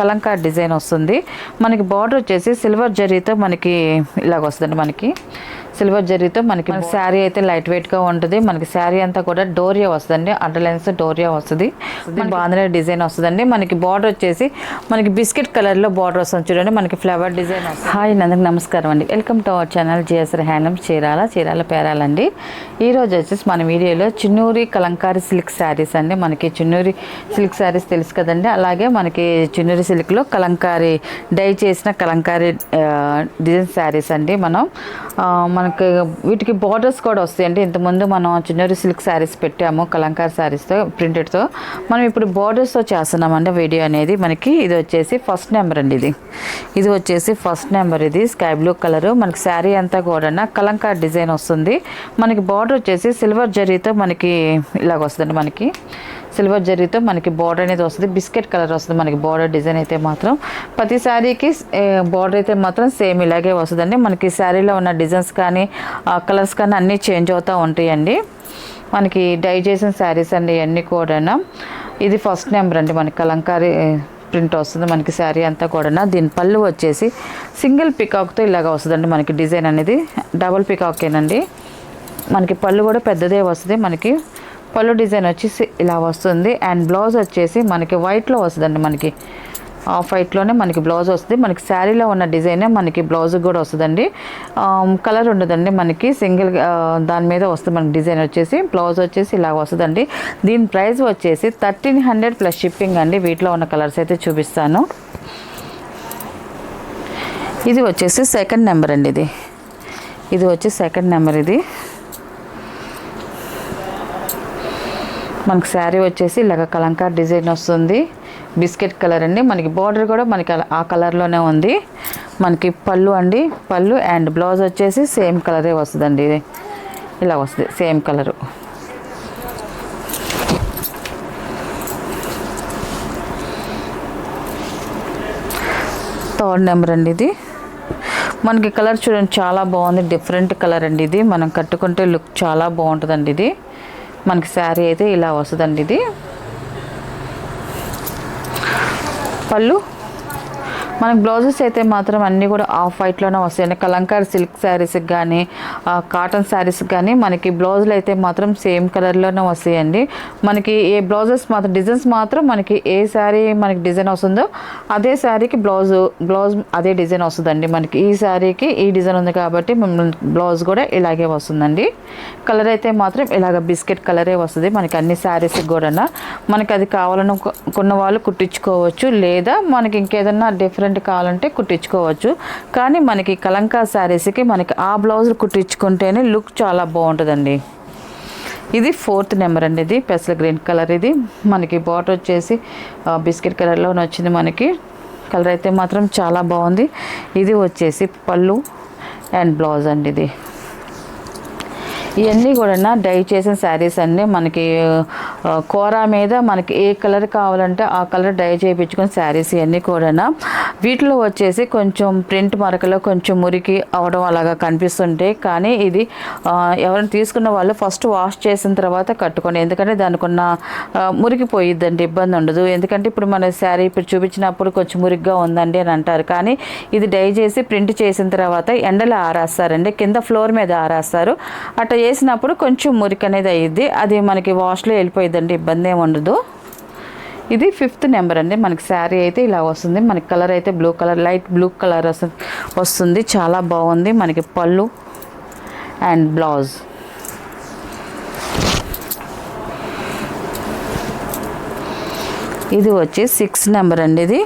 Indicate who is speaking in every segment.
Speaker 1: Kalamkari design వస్తుంది. మనకి border వచ్చేసి సిల్వర్ జరీతో మనకి ఇలాగ వస్తుందండి. మనకి సిల్వర్ జరీతో మనకి శారీ అయితే లైట్ వెయిట్గా ఉంటుంది. మనకి శారీ అంతా కూడా డోరియా వస్తుందండి. అండర్లైన్స్ డోరియా వస్తుంది. బాంధనీ డిజైన్ వస్తుందండి. మనకి బార్డర్ వచ్చేసి మనకి బిస్కెట్ కలర్లో బార్డర్ వస్తుంది చూడండి. మనకి ఫ్లవర్ డిజైన్ వస్తుంది. హాయ్ అందరికి నమస్కారం అండి. Welcome to our channel GSR handlooms Chirala పేరాలండి. ఈరోజు వచ్చేసి మన వీడియోలో చిన్నూరి కలంకారీ సిల్క్ శారీస్ అండి. మనకి చిన్నూరి సిల్క్ శారీస్ తెలుసు కదండి. అలాగే మనకి చిన్నూరి సిల్క్లో కలంకారీ డై చేసిన కలంకారీ డిజైన్ శారీస్ అండి. మనకి వీటికి బార్డర్స్ కూడా వస్తాయండి. ఇంతకుముందు మనం చిన్నూరి సిల్క్ శారీస్ పెట్టాము కలంకారీ శారీస్తో ప్రింటెడ్తో. మనం ఇప్పుడు బార్డర్స్తో చేస్తున్నామండి వీడియో అనేది. మనకి ఇది వచ్చేసి ఫస్ట్ నెంబర్ అండి. ఇది వచ్చేసి ఫస్ట్ నెంబర్. ఇది స్కై బ్లూ కలరు. మనకి శారీ అంతా కూడా కలంకారీ డిజైన్ వస్తుంది. మనకి బార్డర్ వచ్చేసి సిల్వర్ జరీతో మనకి ఇలాగ వస్తుందండి. మనకి సిల్వర్ జరీతో మనకి బార్డర్ అనేది వస్తుంది. బిస్కెట్ కలర్ వస్తుంది మనకి బార్డర్ డిజైన్ అయితే మాత్రం. ప్రతి శారీకి బార్డర్ అయితే మాత్రం సేమ్ ఇలాగే వస్తుందండి. మనకి శారీలో ఉన్న డిజైన్స్ కానీ కలర్స్ కానీ అన్నీ చేంజ్ అవుతూ ఉంటాయండి. మనకి డై చేసిన శారీస్ అండి ఇవన్నీ కూడా. ఇది ఫస్ట్ నెంబర్ అండి. మనకి కలంకారీ ప్రింట్ వస్తుంది మనకి శారీ అంతా కూడా. దీని పళ్ళు వచ్చేసి సింగిల్ పికాక్తో ఇలాగ వస్తుందండి. మనకి డిజైన్ అనేది డబుల్ పికాకేనండి. మనకి పళ్ళు కూడా పెద్దదే వస్తుంది. మనకి పళ్ళు డిజైన్ వచ్చేసి ఇలా వస్తుంది. అండ్ బ్లౌజ్ వచ్చేసి మనకి వైట్లో వస్తుందండి. మనకి ఆఫ్ వైట్లోనే మనకి బ్లౌజ్ వస్తుంది. మనకి శారీలో ఉన్న డిజైనే మనకి బ్లౌజ్ కూడా వస్తుందండి. కలర్ ఉండదండి. మనకి సింగిల్ దాని మీద వస్తుంది మనకి డిజైన్ వచ్చేసి. బ్లౌజ్ వచ్చేసి ఇలా వస్తుందండి. దీని ప్రైస్ వచ్చేసి 1300 ప్లస్ షిప్పింగ్ అండి. వీటిలో ఉన్న కలర్స్ అయితే చూపిస్తాను. ఇది వచ్చేసి సెకండ్ నెంబర్ అండి. ఇది వచ్చి సెకండ్ నెంబర్. ఇది మనకి శారీ వచ్చేసి ఇలాగ కలంకారీ డిజైన్ వస్తుంది. బిస్కెట్ కలర్ అండి. మనకి బార్డర్ కూడా మనకి ఆ కలర్లోనే ఉంది. మనకి పళ్ళు అండి. పళ్ళు అండ్ బ్లౌజ్ వచ్చేసి సేమ్ కలరే వస్తుందండి. ఇది ఇలా వస్తుంది సేమ్ కలరు. థర్డ్ నెంబర్ అండి. ఇది మనకి కలర్ చూడండి చాలా బాగుంది. డిఫరెంట్ కలర్ అండి. ఇది మనం కట్టుకుంటే లుక్ చాలా బాగుంటుందండి. ఇది మనకి శారీ అయితే ఇలా వస్తుందండి. ఇది పళ్ళు మనకి బ్లౌజెస్ అయితే మాత్రం అన్నీ కూడా ఆఫ్ వైట్లోనే వస్తాయండి. కలంకారీ సిల్క్ శారీస్కి కానీ కాటన్ శారీస్కి కానీ మనకి బ్లౌజులు అయితే మాత్రం సేమ్ కలర్లోనే వస్తాయండి. మనకి ఏ బ్లౌజెస్ మాత్రం డిజైన్స్ మాత్రం మనకి ఏ శారీ మనకి డిజైన్ వస్తుందో అదే శారీకి బ్లౌజ్ అదే డిజైన్ వస్తుందండి. మనకి ఈ శారీకి ఈ డిజైన్ ఉంది కాబట్టి బ్లౌజ్ కూడా ఇలాగే వస్తుందండి. కలర్ అయితే మాత్రం ఇలాగ బిస్కెట్ కలరే వస్తుంది మనకి అన్ని శారీస్కి కూడా. మనకి అది కావాలనుకున్న వాళ్ళు కుట్టించుకోవచ్చు, లేదా మనకి ఇంకేదన్నా డిఫరెంట్ కావాలంటే కుట్టించుకోవచ్చు. కానీ మనకి కలంకారీ శారీస్కి మనకి ఆ బ్లౌజ్ కుట్టించుకుంటేనే లుక్ చాలా బాగుంటుందండి. ఇది ఫోర్త్ నెంబర్ అండి. ఇది పెసల గ్రీన్ కలర్. ఇది మనకి బార్డర్ వచ్చేసి బిస్కెట్ కలర్లో వచ్చింది. మనకి కలర్ అయితే మాత్రం చాలా బాగుంది. ఇది వచ్చేసి పళ్ళు అండ్ బ్లౌజ్ అండి. ఇది ఇవన్నీ కూడా డై చేసిన శారీస్ అన్నీ మనకి కోరా మీద మనకి ఏ కలర్ కావాలంటే ఆ కలర్ డై చేయించుకుని శారీస్ ఇవన్నీ కూడా. వీటిలో వచ్చేసి కొంచెం ప్రింట్ మరకలో కొంచెం మురికి అవడం అలాగా కనిపిస్తుంటాయి. కానీ ఇది ఎవరైనా తీసుకున్న వాళ్ళు ఫస్ట్ వాష్ చేసిన తర్వాత కట్టుకోండి. ఎందుకంటే దానికి ఉన్న మురికిపోయిద్దండి, ఇబ్బంది ఉండదు. ఎందుకంటే ఇప్పుడు మన శారీ ఇప్పుడు చూపించినప్పుడు కొంచెం మురికిగా ఉందండి అని అంటారు. కానీ ఇది డై చేసి ప్రింట్ చేసిన తర్వాత ఎండలో ఆరేస్తారండి. కింద ఫ్లోర్ మీద ఆరేస్తారు. అట్లా చేసినప్పుడు కొంచెం మురికి అనేది అయ్యిద్ది. అది మనకి వాష్లో వెళ్ళిపోయిద్దండి, ఇబ్బంది ఏమి ఉండదు. ఇది ఫిఫ్త్ నెంబర్ అండి. మనకి శారీ అయితే ఇలా వస్తుంది. మనకి కలర్ అయితే blue colour, light blue colour వస్తుంది. చాలా బాగుంది. మనకి పళ్ళు అండ్ బ్లౌజ్. ఇది వచ్చి 6 నెంబర్ అండి.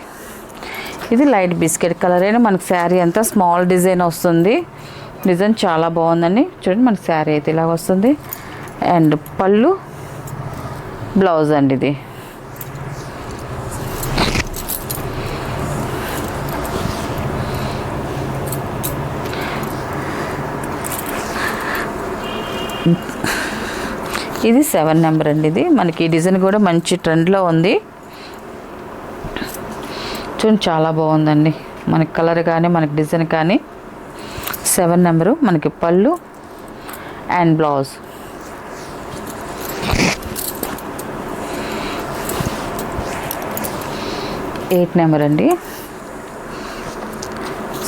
Speaker 1: ఇది లైట్ బిస్కెట్ కలర్ అయినా మనకి శారీ అంతా స్మాల్ డిజైన్ వస్తుంది. డిజైన్ చాలా బాగుందండి. చూడండి మనకి శారీ అయితే ఇలా వస్తుంది. అండ్ పళ్ళు బ్లౌజ్ అండి. ఇది ఇది 7 నెంబర్ అండి. ఇది మనకి డిజైన్ కూడా మంచి ట్రెండ్లో ఉంది. చూడండి చాలా బాగుందండి. మనకి కలర్ కానీ మనకి డిజైన్ కానీ. 7 నెంబరు మనకి పళ్ళు అండ్ బ్లౌజ్. 8 నెంబర్ అండి.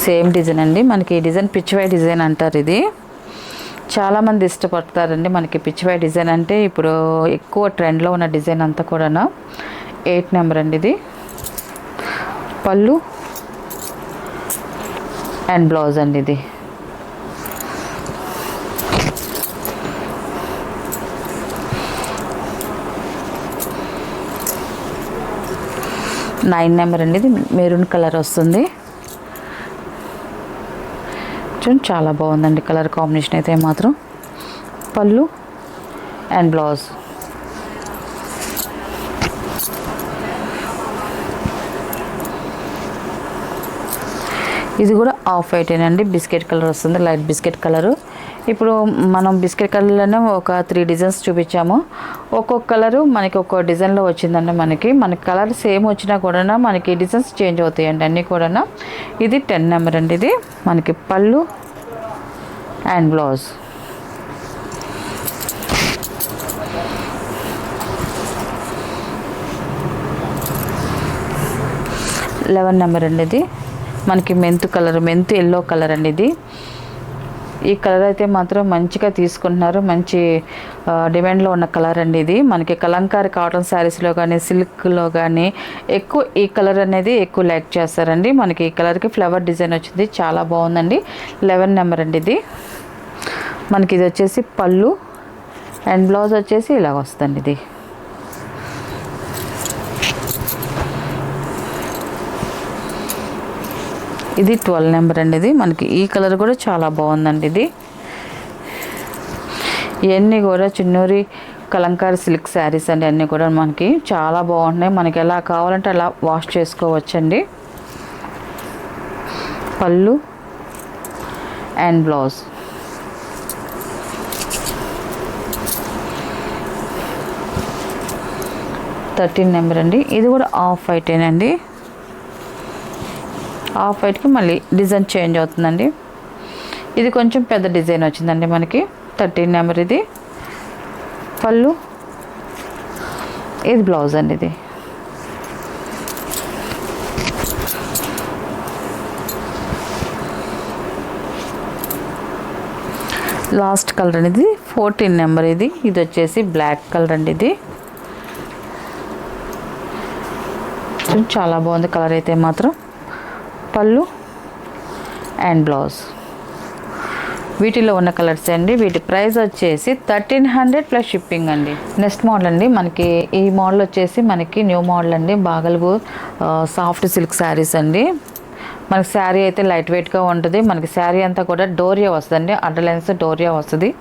Speaker 1: సేమ్ డిజైన్ అండి. మనకి ఈ డిజైన్ పిచ్చివై డిజైన్ అంటారు. ఇది చాలామంది ఇష్టపడతారండి. మనకి పిచ్చివై డిజైన్ అంటే ఇప్పుడు ఎక్కువ ట్రెండ్లో ఉన్న డిజైన్ అంతా కూడా 8 నెంబర్ అండి. ఇది పళ్ళు అండ్ బ్లౌజ్ అండి. ఇది నైన్ నెంబర్ అండి. ఇది మెరూన్ కలర్ వస్తుంది. చూడండి చాలా బాగుందండి కలర్ కాంబినేషన్ అయితే మాత్రం. పళ్ళు అండ్ బ్లౌజ్. ఇది కూడా ఆఫ్ వైటేనండి. బిస్కెట్ కలర్ వస్తుంది, లైట్ బిస్కెట్ కలరు. ఇప్పుడు మనం బిస్కెట్ కలర్లోనే ఒక 3 డిజైన్స్ చూపించాము. ఒక్కొక్క కలరు మనకి ఒక్కో డిజైన్లో వచ్చిందండి. మనకి కలర్ సేమ్ వచ్చినా కూడా మనకి డిజైన్స్ చేంజ్ అవుతాయండి అన్నీ కూడా. ఇది 10 నెంబర్ అండి. ఇది మనకి పళ్ళు అండ్ బ్లౌజ్. లెవెన్ నెంబర్ అండి. ఇది మనకి మెంతు ఎల్లో కలర్ అండి. ఇది ఈ కలర్ అయితే మాత్రం మంచిగా తీసుకుంటున్నారు. మంచి డిమాండ్లో ఉన్న కలర్ అండి. ఇది మనకి కలంకారీ కాటన్ శారీస్లో కానీ సిల్క్లో కానీ ఎక్కువ ఈ కలర్ అనేది ఎక్కువ లైక్ చేస్తారండి. మనకి ఈ కలర్కి ఫ్లవర్ డిజైన్ వచ్చింది, చాలా బాగుందండి. 11 నెంబర్ అండి. ఇది మనకి ఇది వచ్చేసి పళ్ళు అండ్ బ్లౌజ్ వచ్చేసి ఇలాగ వస్తుంది. ఇది ఇది 12 నెంబర్ అండి. ఇది మనకి ఈ కలర్ కూడా చాలా బాగుందండి. ఇది ఇవన్నీ కూడా చిన్నూరి కలంకారీ సిల్క్ శారీస్ అండి. అన్నీ కూడా మనకి చాలా బాగుంటున్నాయి. మనకి ఎలా కావాలంటే అలా వాష్ చేసుకోవచ్చండి. పళ్ళు అండ్ బ్లౌజ్. థర్టీన్ నెంబర్ అండి. ఇది కూడా ఆఫ్ వైటేనండి. ఆఫ్ వైట్కి మళ్ళీ డిజైన్ చేంజ్ అవుతుందండి. ఇది కొంచెం పెద్ద డిజైన్ వచ్చిందండి మనకి. 13 నెంబర్. ఇది పళ్ళు, ఇది బ్లౌజ్ అండి. ఇది లాస్ట్ కలర్ అనేది 14 నెంబర్. ఇది వచ్చేసి బ్లాక్ కలర్ అండి. ఇది చాలా బాగుంది కలర్ అయితే మాత్రం. పళ్ళు అండ్ బ్లౌజ్. వీటిలో ఉన్న కలర్స్ అండి. వీటి ప్రైస్ వచ్చేసి 1300 ప్లస్ షిప్పింగ్ అండి. నెక్స్ట్ మోడల్ అండి. మనకి ఈ మోడల్ వచ్చేసి మనకి న్యూ మోడల్ అండి. బాగల్పూర్ సాఫ్ట్ సిల్క్ శారీస్ అండి. మనకి శారీ అయితే లైట్ వెయిట్గా ఉంటుంది. మనకి శారీ అంతా కూడా డోరియా వస్తుందండి. అండర్లైన్స్ డోరియా వస్తుంది.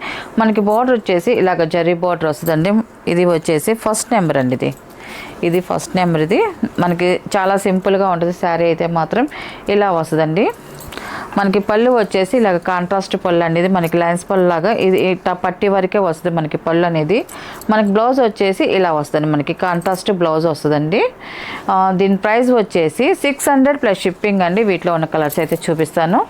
Speaker 1: మనకి బార్డర్ వచ్చేసి ఇలాగ జరీ బార్డర్ వస్తుందండి. ఇది వచ్చేసి ఫస్ట్ నెంబర్ అండి. ఇది ఫస్ట్ నెంబర్. ఇది మనకి చాలా సింపుల్గా ఉంటుంది శారీ అయితే మాత్రం. ఇలా వస్తుందండి. మనకి పళ్ళు వచ్చేసి ఇలాగ కాంట్రాస్ట్ పళ్ళు అండి. ఇది మనకి లైన్స్ పళ్ళు లాగా ఇది పట్టి వరకే వస్తుంది మనకి పళ్ళు అనేది. మనకి బ్లౌజ్ వచ్చేసి ఇలా వస్తుంది. మనకి కాంట్రాస్ట్ బ్లౌజ్ వస్తుందండి. దీని ప్రైస్ వచ్చేసి 600 ప్లస్ షిప్పింగ్ అండి. వీటిలో ఉన్న కలర్స్ అయితే చూపిస్తాను.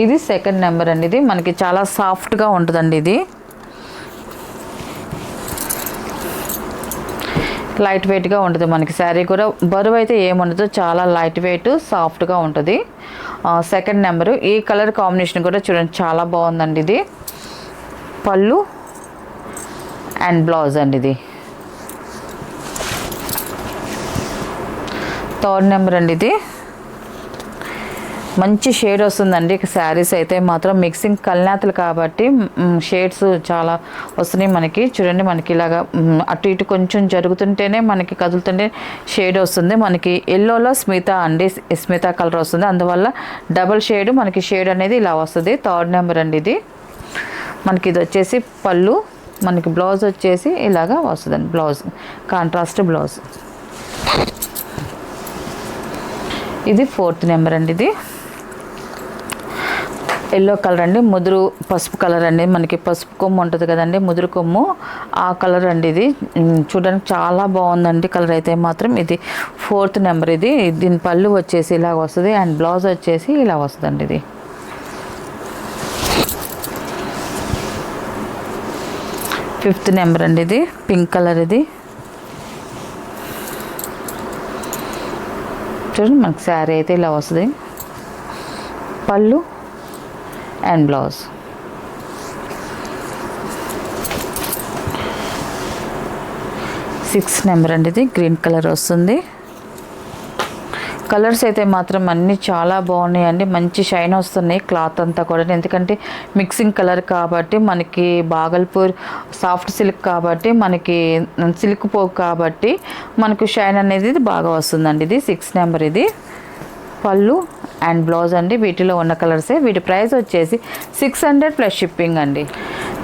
Speaker 1: ఇది సెకండ్ నెంబర్ అండి. ఇది మనకి చాలా సాఫ్ట్గా ఉంటుందండి. ఇది లైట్ వెయిట్గా ఉంటుంది. మనకి శారీ కూడా బరువు అయితే ఏముండదు. చాలా లైట్ వెయిట్ సాఫ్ట్గా ఉంటుంది. Second number. ఈ కలర్ కాంబినేషన్ కూడా చూడండి చాలా బాగుందండి. ఇది పళ్ళు అండ్ బ్లౌజ్ అండి. ఇది థర్డ్ నెంబర్ అండి. ఇది మంచి షేడ్ వస్తుందండి. శారీస్ అయితే మాత్రం మిక్సింగ్ కల్నాతులు కాబట్టి షేడ్స్ చాలా వస్తున్నాయి మనకి. చూడండి మనకి ఇలాగా అటు ఇటు కొంచెం జరుగుతుంటేనే మనకి కదులుతుంటే షేడ్ వస్తుంది. మనకి ఎల్లోలో స్మిత అండి. స్మిత కలర్ వస్తుంది. అందువల్ల డబుల్ షేడ్ మనకి షేడ్ అనేది ఇలా వస్తుంది. థర్డ్ నెంబర్ అండి. ఇది మనకి ఇది వచ్చేసి పళ్ళు, మనకి బ్లౌజ్ వచ్చేసి ఇలాగా వస్తుందండి. Blouse contrast blouse. ఇది ఫోర్త్ నెంబర్ అండి. ఇది ఎల్లో కలర్ అండి. ముదురు పసుపు కలర్ అండి. మనకి పసుపు కొమ్ము ఉంటుంది కదండి, ముదురు కొమ్ము, ఆ కలర్ అండి. ఇది చూడడానికి చాలా బాగుందండి కలర్ అయితే మాత్రం. ఇది ఫోర్త్ నెంబర్. ఇది దీని పళ్ళు వచ్చేసి ఇలా వస్తుంది అండ్ బ్లౌజ్ వచ్చేసి ఇలా వస్తుందండి. ఇది ఫిఫ్త్ నెంబర్ అండి. ఇది పింక్ కలర్. ఇది చూడండి మనకి శారీ అయితే ఇలా వస్తుంది, పళ్ళు అండ్ బ్లౌజ్. సిక్స్ నెంబర్ అండి, ఇది గ్రీన్ కలర్ వస్తుంది. కలర్స్ అయితే మాత్రం అన్నీ చాలా బాగున్నాయండి, మంచి షైన్ వస్తున్నాయి క్లాత్ అంతా కూడా. ఎందుకంటే మిక్సింగ్ కలర్ కాబట్టి మనకి బాగల్పూర్ సాఫ్ట్ సిల్క్ కాబట్టి మనకి సిల్క్ పోగు కాబట్టి మనకు షైన్ అనేది బాగా వస్తుందండి. ఇది 6 నెంబర్, ఇది పళ్ళు అండ్ బ్లౌజ్ అండి. వీటిలో ఉన్న కలర్సే. వీటి ప్రైస్ వచ్చేసి 600 ప్లస్ షిప్పింగ్ అండి.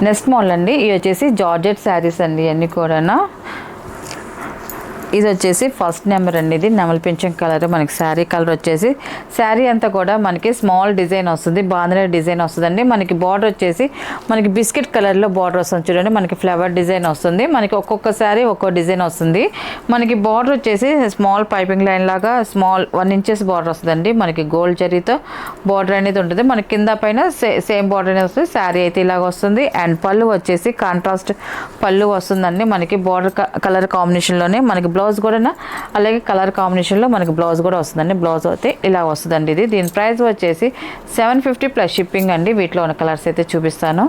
Speaker 1: నెక్స్ట్ మోడల్ అండి, ఇవి వచ్చేసి జార్జెట్ శారీస్ అండి. ఇవన్నీ కూడా ఇది వచ్చేసి ఫస్ట్ నెంబర్ అండి. ఇది నెమలి పింఛం కలర్, మనకి శారీ కలర్ వచ్చేసి శారీ అంతా కూడా మనకి స్మాల్ డిజైన్ వస్తుంది, బాంధనీ డిజైన్ వస్తుందండి. మనకి బార్డర్ వచ్చేసి మనకి బిస్కెట్ కలర్లో బార్డర్ వస్తుంది చూడండి, మనకి ఫ్లవర్ డిజైన్ వస్తుంది. మనకి ఒక్కొక్క శారీ ఒక్కో డిజైన్ వస్తుంది. మనకి బార్డర్ వచ్చేసి స్మాల్ పైపింగ్ లైన్ లాగా స్మాల్ 1 ఇంచెస్ బార్డర్ వస్తుందండి. మనకి గోల్డ్ జరీతో బార్డర్ అనేది ఉంటుంది. మనకి కింద పైన సేమ్ బార్డర్ అనేది వస్తుంది. శారీ అయితే ఇలాగ వస్తుంది. అండ్ పళ్ళు వచ్చేసి కాంట్రాస్ట్ పళ్ళు వస్తుందండి. మనకి బార్డర్ కలర్ కాంబినేషన్లోనే మనకి బ్లౌజ్ కూడా అలాగే కలర్ కాంబినేషన్లో మనకి బ్లౌజ్ కూడా వస్తుందండి. బ్లౌజ్ అయితే ఇలా వస్తుందండి. ఇది దీని ప్రైస్ వచ్చేసి 750 ప్లస్ షిప్పింగ్ అండి. వీటిలో ఉన్న కలర్స్ అయితే చూపిస్తాను.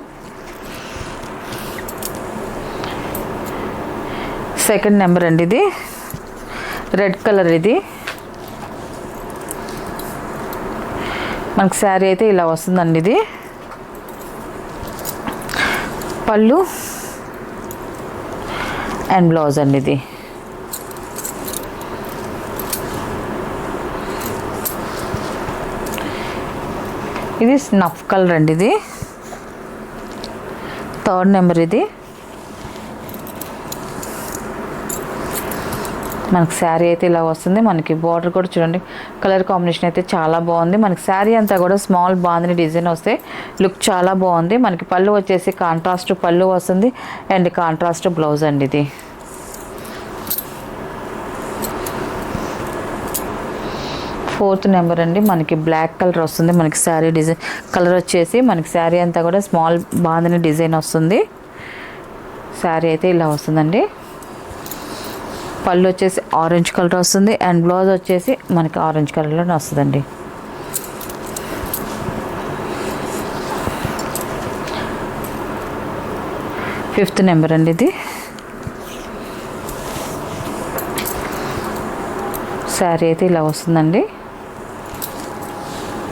Speaker 1: సెకండ్ నెంబర్ అండి, ఇది రెడ్ కలర్. ఇది మనకి శారీ అయితే ఇలా వస్తుందండి. ఇది పళ్ళు అండ్ బ్లౌజ్ అండి. ఇది ఇది స్నఫ్ కలర్ అండి. ఇది థర్డ్ నెంబర్. ఇది మనకి శారీ అయితే ఇలా వస్తుంది. మనకి బార్డర్ కూడా చూడండి, కలర్ కాంబినేషన్ అయితే చాలా బాగుంది. మనకి శారీ అంతా కూడా స్మాల్ బాంధనీ డిజైన్ వస్తే లుక్ చాలా బాగుంది. మనకి పళ్ళు వచ్చేసి కాంట్రాస్ట్ పళ్ళు వస్తుంది అండ్ కాంట్రాస్ట్ బ్లౌజ్ అండి. ఇది ఫోర్త్ నెంబర్ అండి. మనకి బ్లాక్ కలర్ వస్తుంది. మనకి శారీ డిజైన్ కలర్ వచ్చేసి మనకి శారీ అంతా కూడా స్మాల్ బాంధనీ డిజైన్ వస్తుంది. శారీ అయితే ఇలా వస్తుందండి. పళ్ళు వచ్చేసి ఆరెంజ్ కలర్ వస్తుంది అండ్ బ్లౌజ్ వచ్చేసి మనకి ఆరెంజ్ కలర్లోనే వస్తుందండి. ఫిఫ్త్ నెంబర్ అండి. ఇది శారీ అయితే ఇలా వస్తుందండి.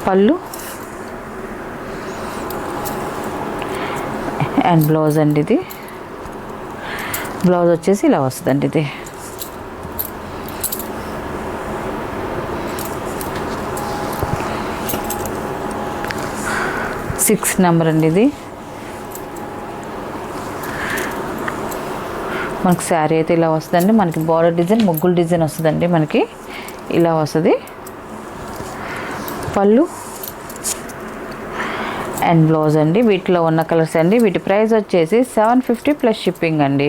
Speaker 1: పళ్ళు అండ్ బ్లౌజ్ అండి. ఇది బ్లౌజ్ వచ్చేసి ఇలా వస్తుందండి. ఇది సిక్స్త్ నెంబర్ అండి. ఇది మనకి శారీ అయితే ఇలా వస్తుందండి. మనకి బార్డర్ డిజైన్ ముగ్గులు డిజైన్ వస్తుందండి. మనకి ఇలా వస్తుంది. పళ్ళు అండ్ బ్లౌజ్ అండి. వీటిలో ఉన్న కలర్స్ అండి. వీటి ప్రైస్ వచ్చేసి 750 ప్లస్ షిప్పింగ్ అండి.